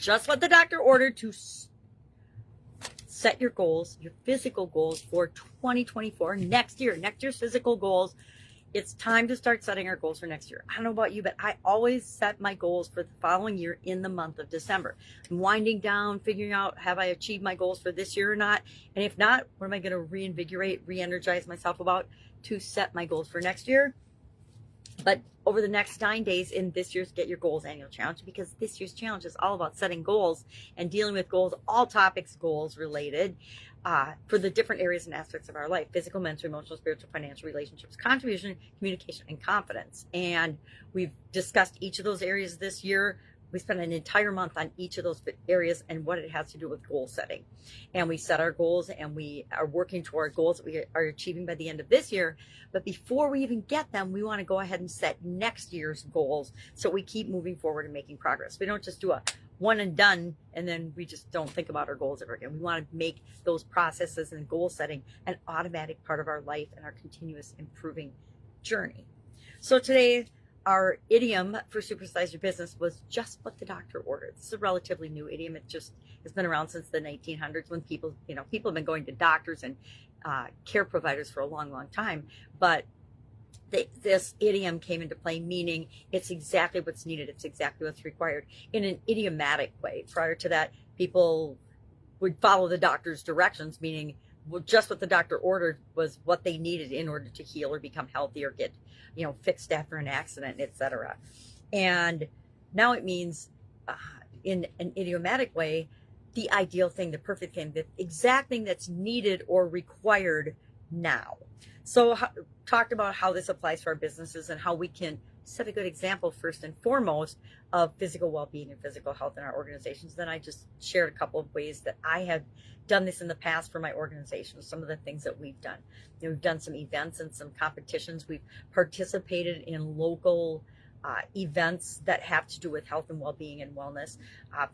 just what the doctor ordered to set your goals, your physical goals for 2024, next year's physical goals. It's time to start setting our goals for next year. I don't know about you, but I always set my goals for the following year in the month of December. I'm winding down, figuring out, have I achieved my goals for this year or not? And if not, what am I going to reinvigorate, re-energize myself about to set my goals for next year? But over the next 9 days in this year's Get Your Goals Annual Challenge, because this year's challenge is all about setting goals and dealing with goals, all topics goals related, for the different areas and aspects of our life: physical, mental, emotional, spiritual, financial, relationships, contribution, communication, and confidence. And we've discussed each of those areas this year. We spent an entire month on each of those areas and what it has to do with goal setting. And we set our goals, and we are working toward goals that we are achieving by the end of this year. But before we even get them, we want to go ahead and set next year's goals so we keep moving forward and making progress. We don't just do a one and done and then we just don't think about our goals ever again. We want to make those processes and goal setting an automatic part of our life and our continuous improving journey. So today, our idiom for Supersize Your Business was just what the doctor ordered. This is a relatively new idiom. It just has been around since the 1900s, when people have been going to doctors and care providers for a long, long time. But this idiom came into play, meaning it's exactly what's needed. It's exactly what's required in an idiomatic way. Prior to that, people would follow the doctor's directions, meaning just what the doctor ordered was what they needed in order to heal or become healthy or get, fixed after an accident, etc. And now it means, in an idiomatic way, the ideal thing, the perfect thing, the exact thing that's needed or required now. So talked about how this applies to our businesses and how we can set a good example first and foremost of physical well-being and physical health in our organizations. Then I just shared a couple of ways that I have done this in the past for my organization, some of the things that we've done. We've done some events and some competitions. We've participated in local events that have to do with health and well-being and wellness.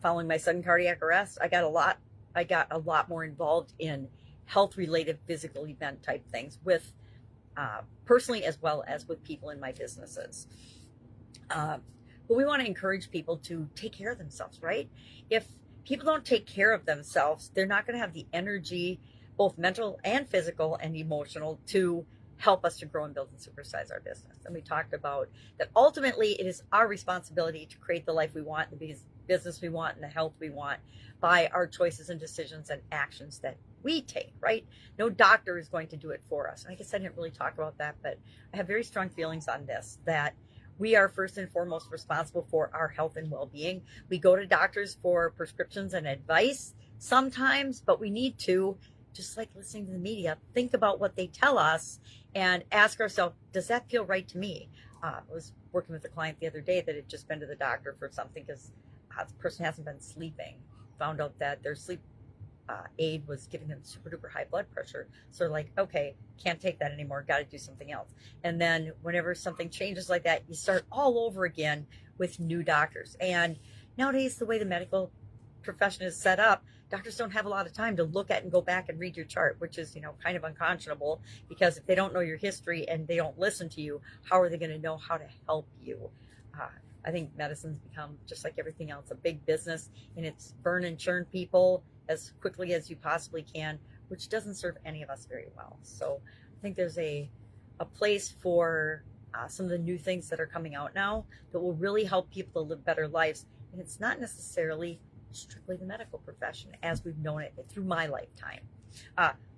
Following my sudden cardiac arrest, I got a lot more involved in health-related physical event type things with personally as well as with people in my businesses. But we want to encourage people to take care of themselves, right? If people don't take care of themselves, they're not going to have the energy, both mental and physical and emotional, to help us to grow and build and supersize our business. And we talked about that ultimately it is our responsibility to create the life we want, the business we want, and the health we want by our choices and decisions and actions that we take, right? No doctor is going to do it for us. And I guess I didn't really talk about that, but I have very strong feelings on this, that we are first and foremost responsible for our health and well-being. We go to doctors for prescriptions and advice sometimes, but we need to, just like listening to the media, think about what they tell us and ask ourselves, does that feel right to me? I was working with a client the other day that had just been to the doctor for something because the person hasn't been sleeping. Found out that their sleep aid was giving them super duper high blood pressure. So they're like, okay, can't take that anymore. Got to do something else. And then whenever something changes like that, you start all over again with new doctors. And nowadays, the way the medical profession is set up, doctors don't have a lot of time to look at and go back and read your chart, which is, kind of unconscionable, because if they don't know your history and they don't listen to you, how are they going to know how to help you? I think medicine's become, just like everything else, a big business, and it's burn and churn people as quickly as you possibly can, which doesn't serve any of us very well. So I think there's a place for some of the new things that are coming out now that will really help people to live better lives. And it's not necessarily strictly the medical profession as we've known it through my lifetime.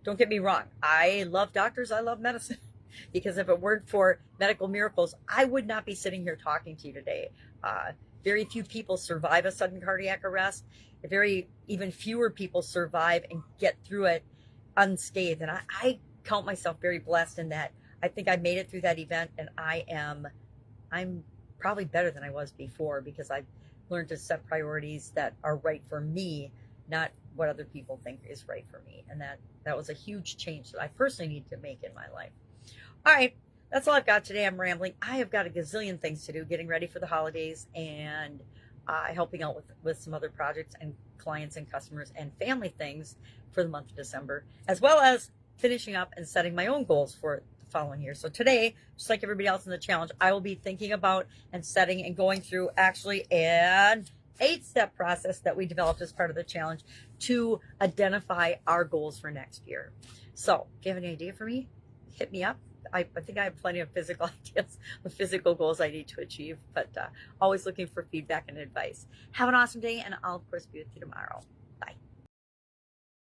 Don't get me wrong. I love doctors. I love medicine. Because if it weren't for medical miracles, I would not be sitting here talking to you today. Very few people survive a sudden cardiac arrest. Even fewer people survive and get through it unscathed. And I count myself very blessed in that. I think I made it through that event, and I'm probably better than I was before, because I've learned to set priorities that are right for me, not what other people think is right for me. And that was a huge change that I personally need to make in my life. All right, that's all I've got today. I'm rambling. I have got a gazillion things to do, getting ready for the holidays and helping out with some other projects and clients and customers and family things for the month of December, as well as finishing up and setting my own goals for the following year. So today, just like everybody else in the challenge, I will be thinking about and setting and going through and 8-step process that we developed as part of the challenge to identify our goals for next year. So if you have any idea for me, hit me up. I think I have plenty of physical ideas of physical goals I need to achieve, but always looking for feedback and advice. Have an awesome day, and I'll, of course, be with you tomorrow.